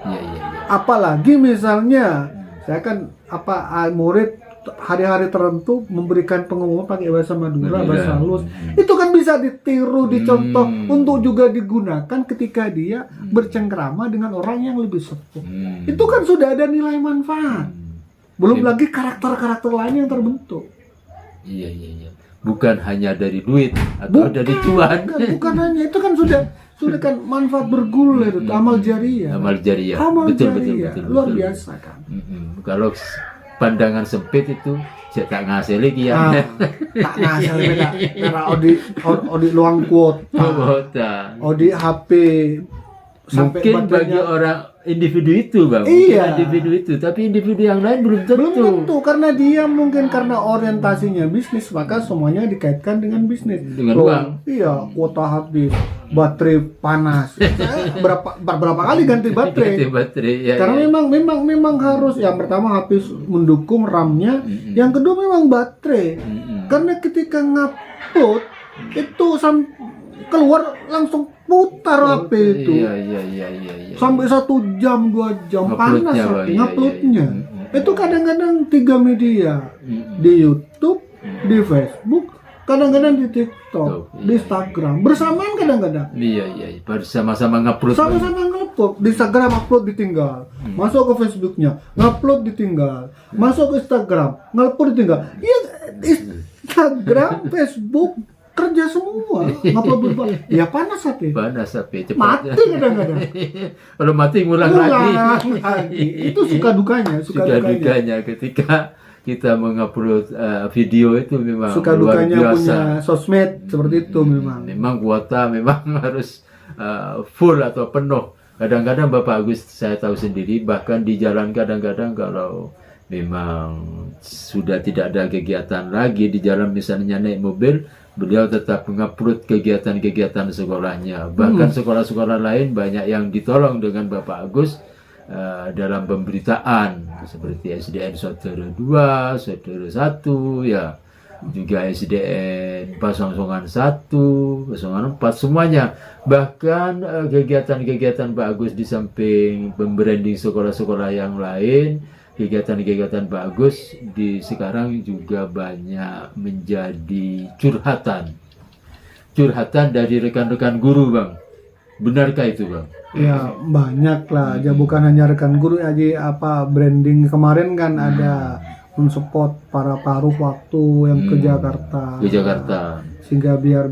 Apalagi misalnya saya kan murid hari-hari tertentu memberikan pengumuman pakai bahasa Madura, bahasa halus, itu kan bisa ditiru, dicontoh untuk juga digunakan ketika dia bercengkrama dengan orang yang lebih sepuh. Itu kan sudah ada nilai manfaat. Belum lagi karakter-karakter lain yang terbentuk. Iya. Bukan hanya dari duit atau dari cuan. Bukan hanya itu kan sudah kan manfaat bergulir itu amal jariyah. Amal jariyah. Betul. Luar biasa kan. Kalau pandangan sempit itu saya tak ngasih lagi ya. Tak ngasih lagi karena odi luang kuota. Odi HP sampai mungkin bagi orang individu itu, Bang. Iya. Individu itu, tapi individu yang lain belum tentu. Belum tentu karena dia mungkin karena orientasinya bisnis, maka semuanya dikaitkan dengan bisnis. Dengan uang. Iya, kuota habis, baterai panas. berapa kali ganti baterai? Ya, karena memang harus yang pertama habis mendukung RAM-nya, yang kedua memang baterai. Karena ketika ngupload itu keluar langsung putar HP itu. Iya. Sampai 1 jam 2 jam panas nguploadnya. Itu kadang-kadang 3 media, di YouTube, di Facebook, kadang-kadang di TikTok, di Instagram, bersamaan kadang-kadang. Iya. Bersama-sama ngupload. Sama-sama ngupload. Di Instagram upload ditinggal, masuk ke Facebooknya, ngupload ditinggal, masuk ke Instagram, ngupload ditinggal. Iya, Instagram, Facebook kerja semua, ngupload berubah. Ya panas HP cepat. Mati kadang-kadang. Kalau mati ngulang lagi. Itu suka dukanya ketika kita mengupload video itu memang suka luar dukanya biasa. Punya sosmed seperti itu memang kuota memang harus full atau penuh. Kadang-kadang Bapak Agus saya tahu sendiri, bahkan di jalan kadang-kadang kalau memang sudah tidak ada kegiatan lagi di jalan, misalnya naik mobil, beliau tetap mengupload kegiatan-kegiatan sekolahnya. Bahkan sekolah-sekolah lain banyak yang ditolong dengan Bapak Agus dalam pemberitaan, seperti SDN Saudara 2, Saudara 1, ya, juga SDN Pasongsongan 1, Pasongsongan 4, semuanya. Bahkan kegiatan-kegiatan Pak Agus di samping membranding sekolah-sekolah yang lain, kegiatan-kegiatan Pak Agus di sekarang juga banyak menjadi curhatan dari rekan-rekan guru, Bang. Benarkah itu, Bang? Ya banyak lah, ya bukan hanya rekan guru aja. Branding kemarin kan ada mensupport para paruh waktu yang ke Jakarta, sehingga biar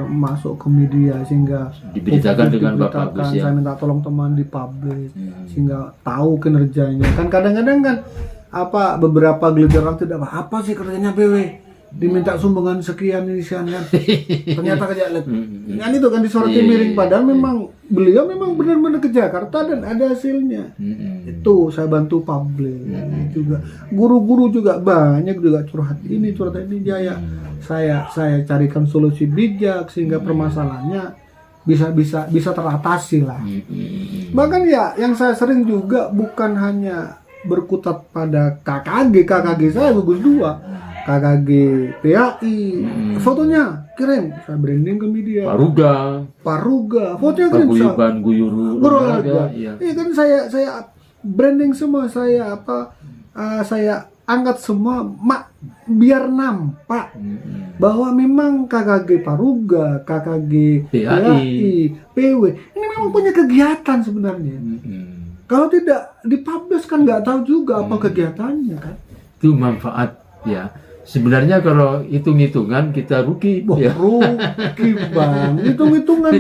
masuk ke media, sehingga diberitakan dengan Bapak Agus ya. Saya minta tolong teman dipublish sehingga tahu kinerjanya. Kan kadang-kadang kan beberapa gelintir orang tidak apa sih kerjanya PW, diminta sumbangan sekian ini kan ternyata kerja kan itu kan disoroti miring, padahal memang beliau memang benar-benar ke Jakarta dan ada hasilnya. Itu saya bantu publish juga. Guru-guru juga banyak juga curhat ini jaya. Saya carikan solusi bijak sehingga permasalahannya bisa teratasi lah. Bahkan ya yang saya sering juga bukan hanya berkutat pada KKG saya gugus 2. KKG PAI, fotonya kirim, saya branding ke media. Paruga, fotonya kirim. Paguyuban guyuru. Iya kan saya branding semua, saya angkat semua, biar nampak bahwa memang KKG Paruga, KKG PAI, PW ini memang punya kegiatan sebenarnya. Kalau tidak dipublish kan nggak tahu juga apa kegiatannya kan. Itu manfaat ya. Sebenarnya kalau hitung-hitungan kita rugi, ya. Rugi, Bang. Hitung-hitungan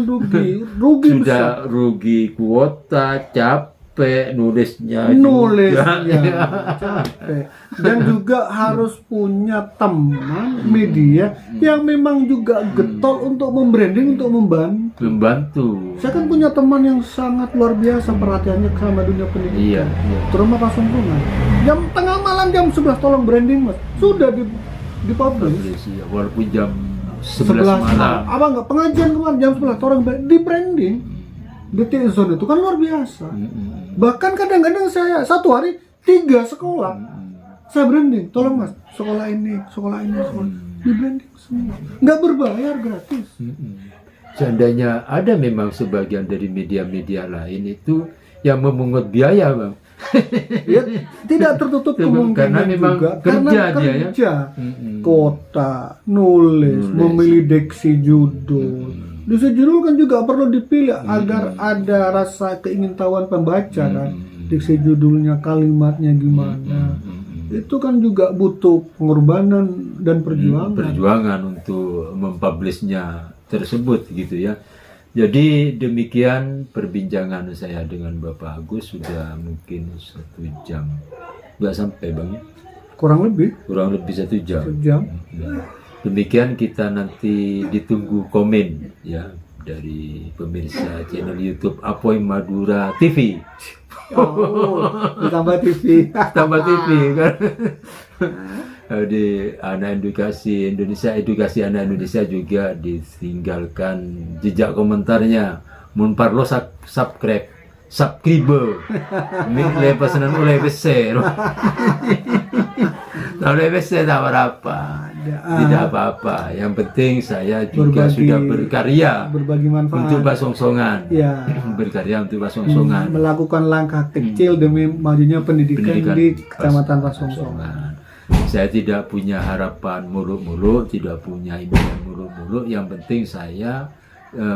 rugi. Rugi Sudah besar. Rugi kuota, cap, capek nulisnya capek, dan juga harus punya teman media yang memang juga getol untuk membranding, untuk membantu. Saya kan punya teman yang sangat luar biasa perhatiannya sama dunia pendidikan, terutama Pak Songkongan. Jam tengah malam jam 11 tolong branding Mas, sudah dipublish. Ya, walaupun jam 11 malam. Apa enggak pengajian kemarin jam 11 orang di branding. Detik Zone itu kan luar biasa. Bahkan kadang-kadang saya satu hari 3 sekolah saya branding. Tolong Mas, sekolah ini, sekolah di branding semua. Nggak berbayar, gratis. Seandainya ada memang sebagian dari media-media lain itu yang memungut biaya, Bang. Ya, tidak tertutup kemungkinan karena memang juga kerja karena dia ya. Kota, nulis, memilih diksi judul. Diksi judul kan juga perlu dipilih agar ada rasa keingintahuan pembaca kan. Diksi judulnya, kalimatnya gimana. Itu kan juga butuh pengorbanan dan perjuangan untuk mempublishnya tersebut gitu ya. Jadi demikian perbincangan saya dengan Bapak Agus, sudah mungkin 1 jam, nggak sampai Bang ya? Kurang lebih 1 jam. Demikian, kita nanti ditunggu komen ya dari pemirsa channel YouTube Apoy Madura TV. Ditambah TV. Tambah TV kan. Di Anak Edukasi Indonesia, Edukasi Anak Indonesia juga ditinggalkan jejak komentarnya. Mun parlo subscribe. Mik pesanan oleh besar. Oleh besar tak apa-apa. Tidak apa-apa. Yang penting saya juga sudah berkarya, berbagi manfaat untuk Basongsonan. Ya. Berkarya untuk Basongsonan. Melakukan langkah kecil demi majunya pendidikan di Kecamatan Basongsonan. Saya tidak punya harapan muluk-muluk, tidak punya impian muluk-muluk. Yang penting saya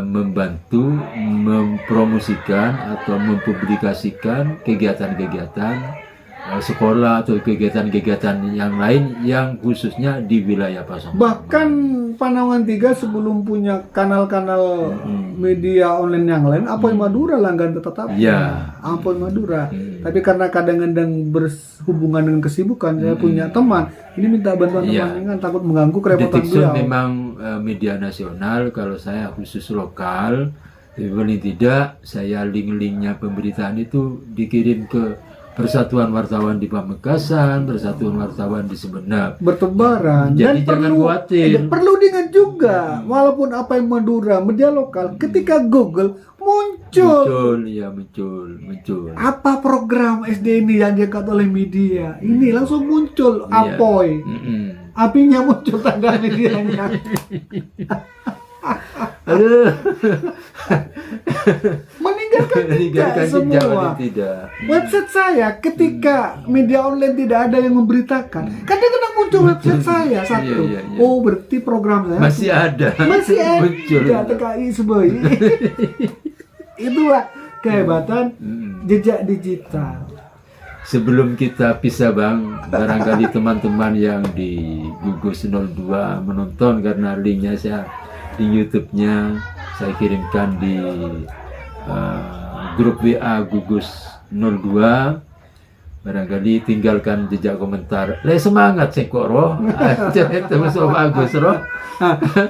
membantu mempromosikan atau mempublikasikan kegiatan-kegiatan sekolah atau kegiatan-kegiatan yang lain yang khususnya di wilayah Pasongkongan. Bahkan Panangan 3 sebelum punya kanal-kanal media online yang lain, Apoy Madura langganan tetap. Ya. Apoy Madura. Tapi karena kadang-kadang berhubungan dengan kesibukan, saya punya teman, ini minta bantuan teman kan takut mengganggu kerepotan beliau. Memang media nasional, kalau saya khusus lokal, paling tidak saya link-linknya pemberitaan itu dikirim ke Persatuan Wartawan di Pamekasan, Persatuan Wartawan di Sumeneb. Bertebaran. Jadi dan jangan khawatir. Perlu diingat juga, walaupun Apoy Madura media lokal, ketika Google muncul. Apa program SD ini yang diangkat oleh media? Ini langsung muncul Apoy. Apinya muncul tanda medianya. Aduh. Meninggalkan semua. Website saya ketika media online tidak ada yang memberitakan, kadang-kadang muncul website saya satu. Oh, berarti program saya masih ada. Muncul. TKI sebaik. Itulah kehebatan jejak digital. Sebelum kita pisah Bang, barangkali teman-teman yang di Gugus 02 menonton, karena linknya saya di YouTube-nya saya kirimkan di grup WA Gugus 02. Barangkali tinggalkan jejak komentar. Semangat sekoro. Terus bagus roh.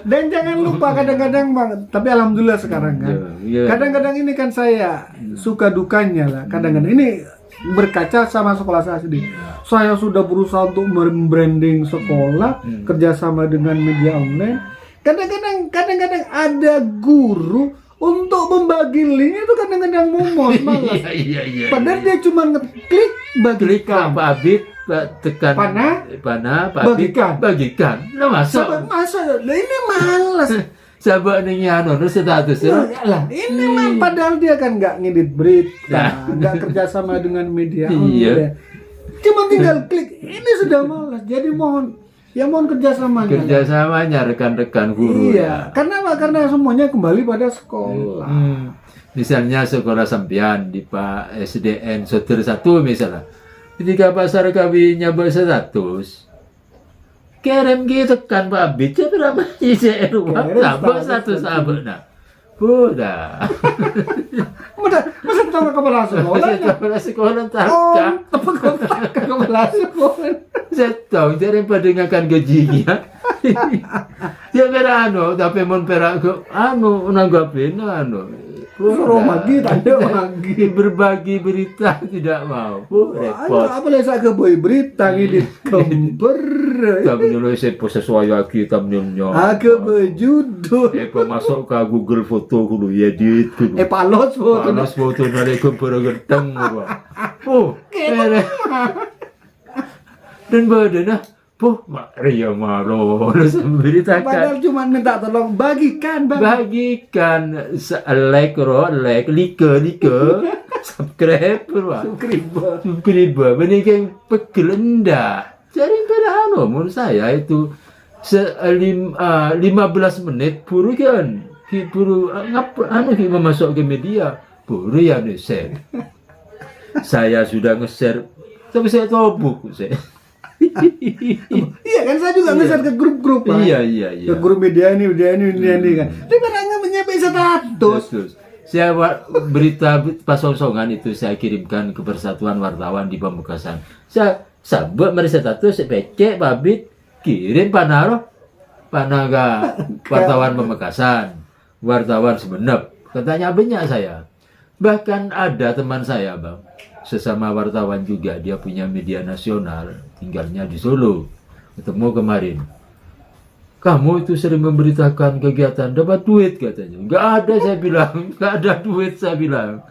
Dan jangan lupa kadang-kadang Bang, tapi alhamdulillah sekarang kan. Kadang-kadang ini kan saya suka dukanya lah. Kadang-kadang ini berkaca sama sekolah saya sendiri. Saya sudah berusaha untuk membranding sekolah, kerjasama dengan media online. Kadang-kadang ada guru untuk membagi link itu kadang-kadang malas. Iya. Padahal dia cuma ngeklik bagikan. Pak Abid, tekan panah, bagikan. Lah masa ini malas. Sahabat nih status lah. Ini mah padahal dia kan nggak ngedit berita, nggak kerjasama dengan media. Cuma tinggal klik. Ini sudah malas. Jadi mohon kerjasamanya rekan-rekan guru. Iya. Karena semuanya kembali pada sekolah. Misalnya sekolah sampean di Pak SDN Soter 1 misalnya. Ketika pasar kawinnya berstatus, kirim gitu kan Pak Abid, berapa ICR uang tambah 1 sabuk nah. Udah. Masa sama kepala sekolah? Kepala sekolah Oh, tak. tepat kontak ke kepala sekolah. Saya tahu daripada ngakan gajinya. Ya pera tapi mon pera ke nanggapin Suruh magi, tanda magi. berbagi berita tidak mau. Repot. Apa lesa ke boy berita ini kemper. Thumbnail saya post sesuai lagi thumbnailnya. Aku berjudul. Masuk ke Google foto kudu edit kudu. Palos foto. Panas foto nari kumpul genteng. Oh, pera. Dan badan Ria Malo memberitakan. Padahal cuma minta tolong bagikan. Bagikan like, subscribe, benih yang pegel enggak. Jadi pada menurut saya itu 15 menit buru kan, buru kita masuk ke media, buru ya nge-share. Saya sudah nge-share, tapi saya tahu buku saya. Iya kan, saya juga nge-share ke grup-grup Pak. Iya. Ke grup media ini kan. Tapi nggak menyampai status. Saya berita pasong-songan itu saya kirimkan ke Persatuan Wartawan di Pamekasan. Saya sabuk mari status pecek babit kirim panaga wartawan Pamekasan, wartawan Sebenep. Katanya banyak saya. Bahkan ada teman saya, Bang, sesama wartawan juga, dia punya media nasional, tinggalnya di Solo. Ketemu kemarin. Kamu itu sering memberitakan kegiatan dapat duit katanya. Enggak ada, saya bilang. Enggak ada duit, saya bilang.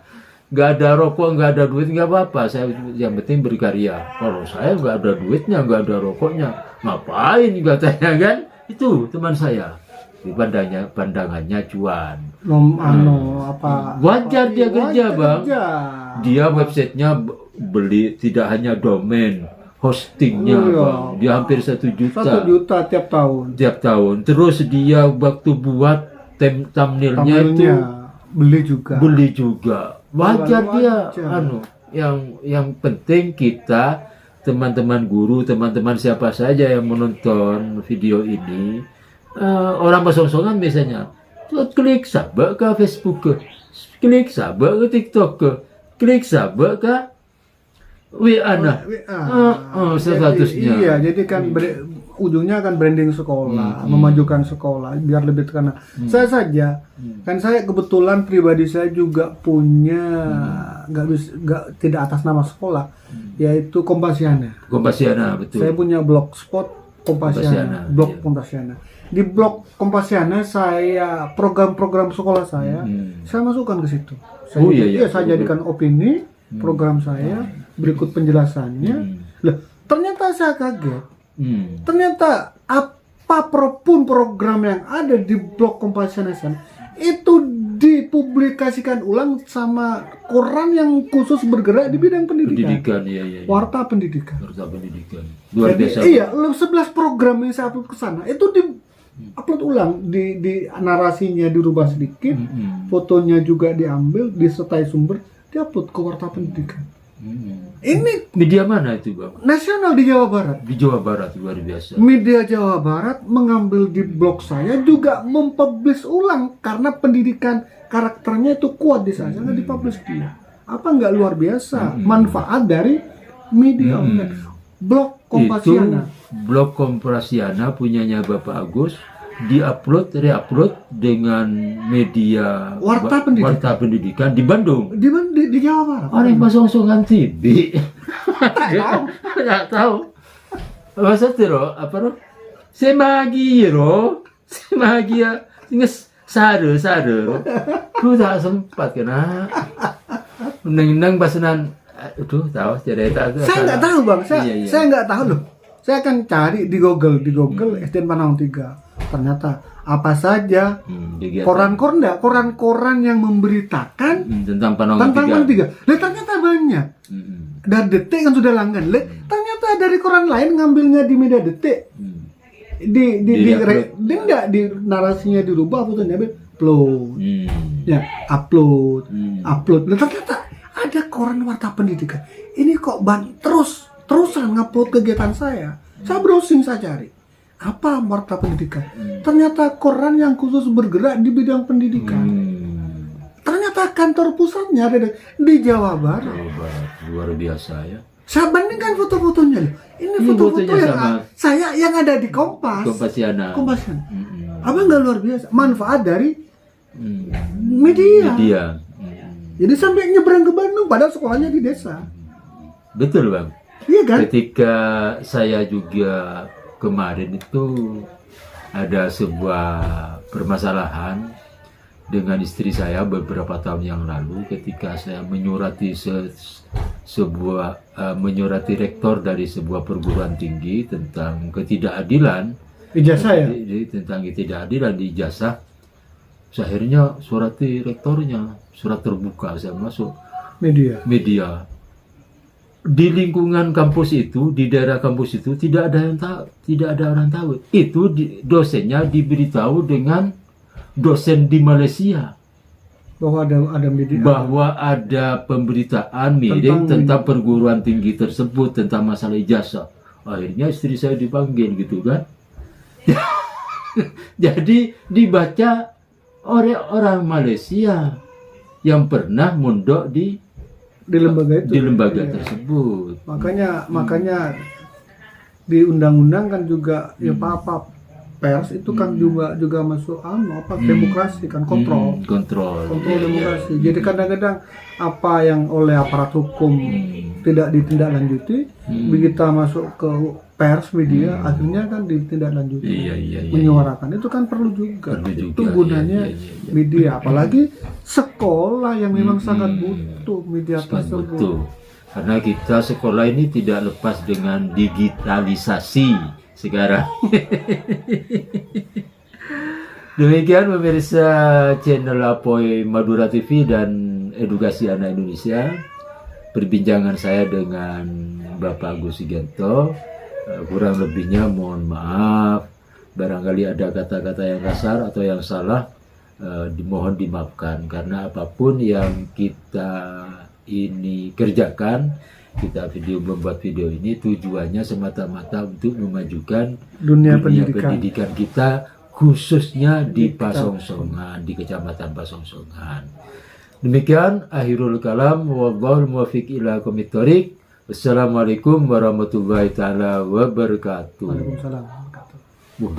Enggak ada rokok, enggak ada duit, enggak apa-apa. Saya yang penting berkarya. Kalau saya enggak ada duitnya, enggak ada rokoknya, ngapain katanya kan? Itu teman saya. Di pandangannya cuan. Wajar dia kerja, Bang. Dia websitenya beli tidak hanya domain, hostingnya, Bang. Dia hampir 1 juta. 1 juta tiap tahun. Tiap tahun. Terus dia waktu buat thumbnailnya itu beli juga. Wajar dia. Yang penting kita, teman-teman guru, teman-teman siapa saja yang menonton video ini, orang pasong-songan biasanya klik sabak ke Facebook ke, klik sabak ke TikTok ke, klik sabak ke WA statusnya. Iya, jadi kan ujungnya akan branding sekolah, memajukan sekolah biar lebih terkenal. Saya saja, kan saya kebetulan pribadi saya juga punya tidak atas nama sekolah, yaitu Kompasiana. Kompasiana, betul. Saya punya blogspot Kompasiana, blog Kompasiana. Di blog Kompasiana saya program-program sekolah saya masukkan ke situ. Saya jadikan opini program saya, berikut penjelasannya. Lah, ternyata saya kaget. Ternyata apapun program yang ada di blog Kompasiana itu dipublikasikan ulang sama koran yang khusus bergerak di bidang pendidikan. Warta pendidikan. Luar biasa. Iya, 11 program yang saya upload ke sana itu upload ulang, di narasinya dirubah sedikit, fotonya juga diambil, disertai sumber, diupload ke Warta Pendidikan. Ini media mana itu, Bang? Nasional di Jawa Barat. Di Jawa Barat, luar biasa. Media Jawa Barat mengambil di blog saya, juga mempublish ulang karena pendidikan karakternya itu kuat di sana, nggak dipublish dia. Apa nggak luar biasa manfaat dari media online? Blog Kompasiana. Blog Kompasiana punyanya Bapak Agus, reupload dengan media Warta Pendidikan di Bandung. Di Jawa Barat. Orang pasong-songan TV. Nggak tahu. Masa tiro apa ro? Semagi ya. Nges sare. Ku tak sempat kena. Neng pasenan. Aduh, tahu cerita itu. Saya nggak tahu, Bang. Saya nggak tahu loh. Saya akan cari di Google SDN Panawang 3. Ternyata apa saja koran-koran yang memberitakan tentang Panawang 3. Ternyata banyak. Dan Detik kan sudah langgan. Ternyata dari koran lain ngambilnya di media Detik. Di narasinya dirubah, fotonya upload. Ya, upload. Ternyata ada koran Warta Pendidikan. Ini kok terusan ngupload kegiatan saya. Saya browsing, saya cari apa Warta Pendidikan. Ternyata koran yang khusus bergerak di bidang pendidikan. Ternyata kantor pusatnya ada di Jawa Barat. Jawa Barat, luar biasa ya. Saya bandingkan foto-fotonya loh. Ini Ini foto-foto fotonya yang sama. saya yang ada di Kompas. Kompasiana. Kompasiana. Mm-mm. Apa nggak luar biasa? Manfaat dari Mm. media. Media. Mm. Jadi sampai nyebrang ke Bandung, padahal sekolahnya di desa. Betul Bang. Iya kan? Ketika saya juga kemarin itu ada sebuah permasalahan dengan istri saya beberapa tahun yang lalu ketika saya menyurati menyurati rektor dari sebuah perguruan tinggi tentang ketidakadilan Ijazah ya? tentang ketidakadilan di ijazah. Akhirnya surati rektornya, surat terbuka, saya masuk media. Di lingkungan kampus itu, di daerah kampus itu tidak ada yang tahu, tidak ada orang tahu. Itu dosennya diberitahu dengan dosen di Malaysia Bahwa ada media. bahwa ada pemberitaan miring tentang perguruan tinggi tersebut tentang masalah ijazah. Akhirnya istri saya dipanggil gitu kan. Jadi dibaca oleh orang Malaysia yang pernah mondok di lembaga itu. di lembaga Iya. tersebut. Makanya di undang-undang kan juga ya apa pers itu kan juga masuk demokrasi kan, kontrol demokrasi. Jadi kadang-kadang apa yang oleh aparat hukum tidak ditindaklanjuti, begitu masuk ke pers media akhirnya kan ditindaklanjuti. Iya. Menyuarakan itu kan perlu juga. Itu gunanya Iya. media, apalagi sekolah yang memang sangat butuh media tersebut. Betul. Karena kita sekolah ini tidak lepas dengan digitalisasi sekarang. Demikian pemirsa channel Apoy Madura TV dan Edukasi Anak Indonesia. Perbincangan saya dengan Bapak Agus Sigento. Kurang lebihnya mohon maaf. Barangkali ada kata-kata yang kasar atau yang salah, dimohon dimaafkan. Karena apapun yang kita ini kerjakan, kita membuat video ini tujuannya semata-mata untuk memajukan Dunia pendidikan kita, khususnya di Pasongsongan, di Kecamatan Pasongsongan. Demikian akhirul kalam, wallahul muwaffiq ila aqwamit thoriq. Wassalamualaikum warahmatullahi taala wabarakatuh. Waalaikumsalam. Wah,